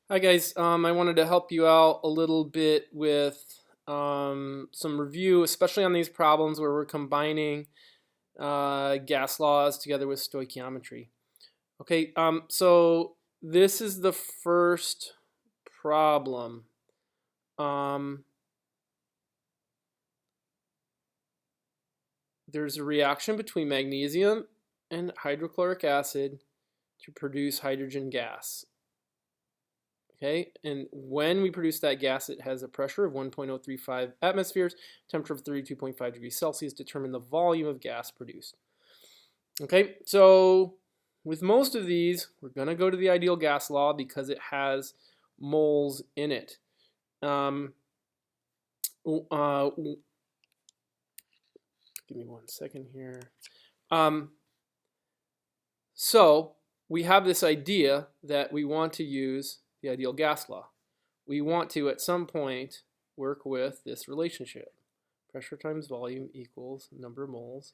Hi guys, I wanted to help you out a little bit with some review, especially on these problems where we're combining gas laws together with stoichiometry. Okay, so this is the first problem. There's a reaction between magnesium and hydrochloric acid to produce hydrogen gas. Okay, and when we produce that gas, it has a pressure of 1.035 atmospheres, temperature of 32.5 degrees Celsius. Determine the volume of gas produced. Okay, so with most of these, we're going to go to the ideal gas law because it has moles in it. Give me 1 second here. So we have this idea that we want to use the ideal gas law. We want to, at some point, work with this relationship. Pressure times volume equals number of moles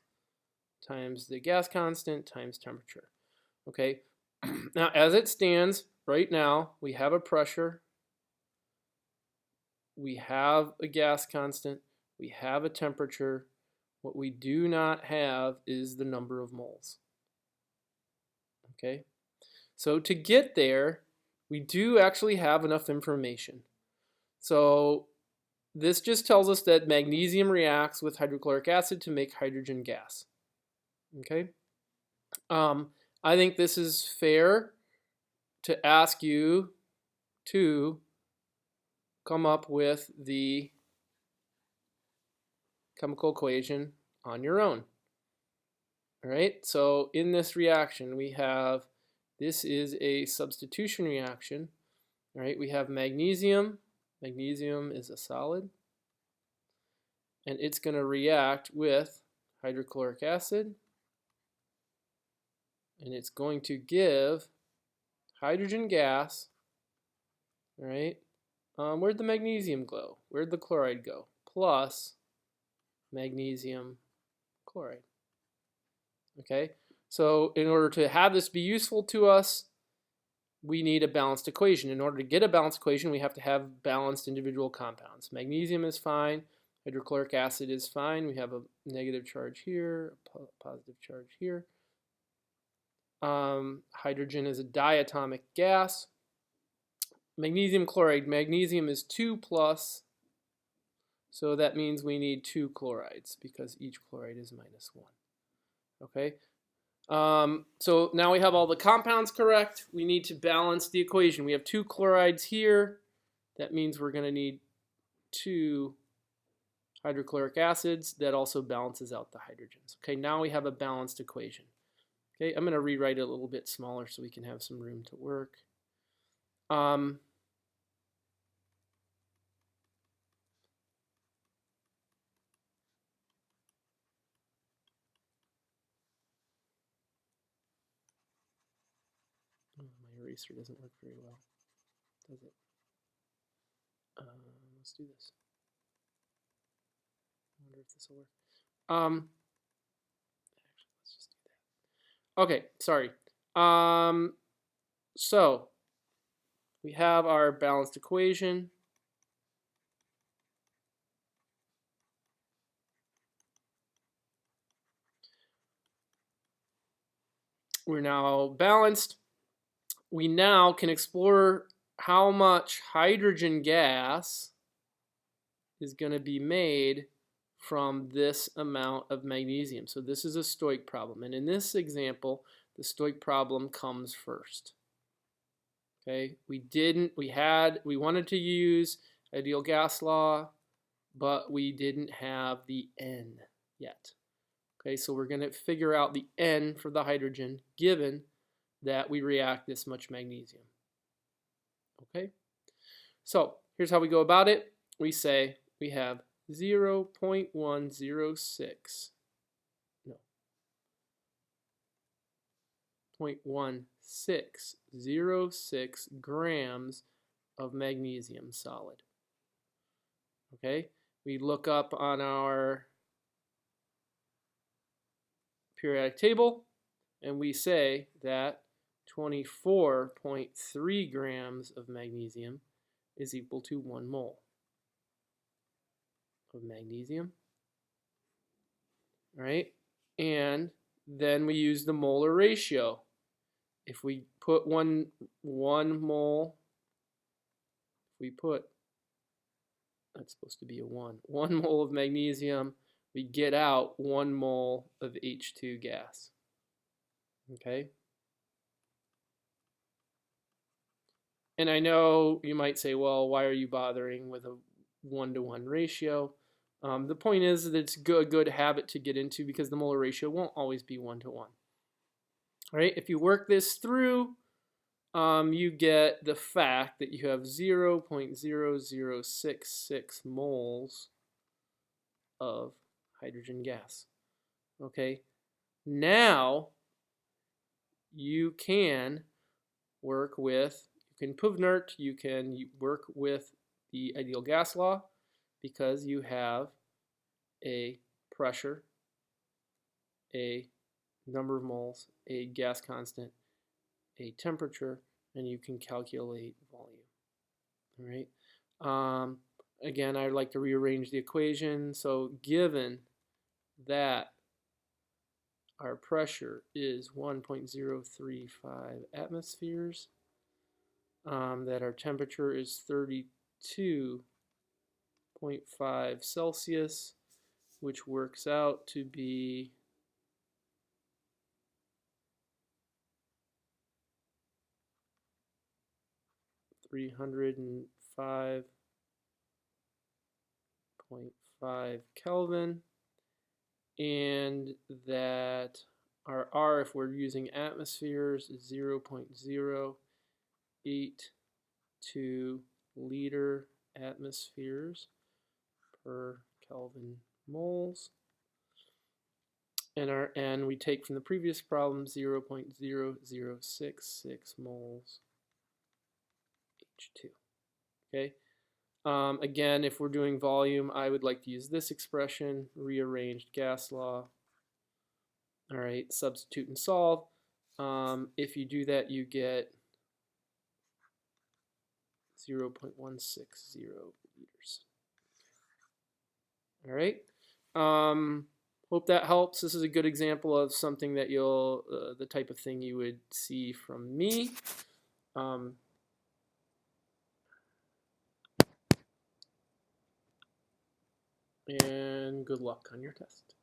times the gas constant times temperature. Okay, now as it stands right now, we have a pressure, we have a gas constant, we have a temperature. What we do not have is the number of moles. Okay, so to get there, we do actually have enough information. So this just tells us that magnesium reacts with hydrochloric acid to make hydrogen gas. Okay. I think this is fair to ask you to come up with the chemical equation on your own. All right. So in this reaction, we have, this is a substitution reaction. All right. We have magnesium. Magnesium is a solid. And it's going to react with hydrochloric acid. And it's going to give hydrogen gas. All right. Where'd the magnesium go? Where'd the chloride go? Plus magnesium chloride. Okay. So in order to have this be useful to us, we need a balanced equation. In order to get a balanced equation, we have to have balanced individual compounds. Magnesium is fine. Hydrochloric acid is fine. We have a negative charge here, a positive charge here. Hydrogen is a diatomic gas. Magnesium chloride. Magnesium is 2 plus, so that means we need 2 chlorides because each chloride is minus 1. Okay. So now we have all the compounds correct. We need to balance the equation. We have 2 chlorides here. That means we're going to need 2 hydrochloric acids. That also balances out the hydrogens. Okay, now we have a balanced equation. Okay, I'm going to rewrite it a little bit smaller so we can have some room to work. My eraser doesn't work very well, does it? Let's do this. I wonder if this will work. Actually, let's just do that. Okay, sorry. So we have our balanced equation. We're now balanced. We now can explore how much hydrogen gas is going to be made from this amount of magnesium. So this is a Stoich problem. And in this example, the Stoich problem comes first. Okay, we wanted to use ideal gas law, but we didn't have the N yet. Okay, so we're going to figure out the N for the hydrogen given that we react this much magnesium. Okay, so here's how we go about it. We say we have 0.106 0.1606 grams of magnesium solid. Okay, we look up on our periodic table and we say that 24.3 grams of magnesium is equal to 1 mole of magnesium. All right? And then we use the molar ratio. If we put one mole, that's supposed to be a 1 mole of magnesium, we get out 1 mole of H2 gas. Okay? And I know you might say, well, why are you bothering with a 1-to-1 ratio? The point is that it's a good habit to get into because the molar ratio won't always be 1-to-1. All right? If you work this through, you get the fact that you have 0.0066 moles of hydrogen gas. Okay? Now you can work with, Puvnert, you can work with the ideal gas law because you have a pressure, a number of moles, a gas constant, a temperature, and you can calculate volume. All right. Again, I'd like to rearrange the equation. So given that our pressure is 1.035 atmospheres, that our temperature is 32.5 Celsius, which works out to be 305.5 Kelvin, and that our R, if we're using atmospheres, is 0.082 liter atmospheres per Kelvin moles. And we take from the previous problem 0.0066 moles H2. Okay. Again, if we're doing volume, I would like to use this expression, rearranged gas law. All right, substitute and solve. If you do that, you get 0.160 liters. All right. Hope that helps. This is a good example of something that you'll, the type of thing you would see from me. And good luck on your test.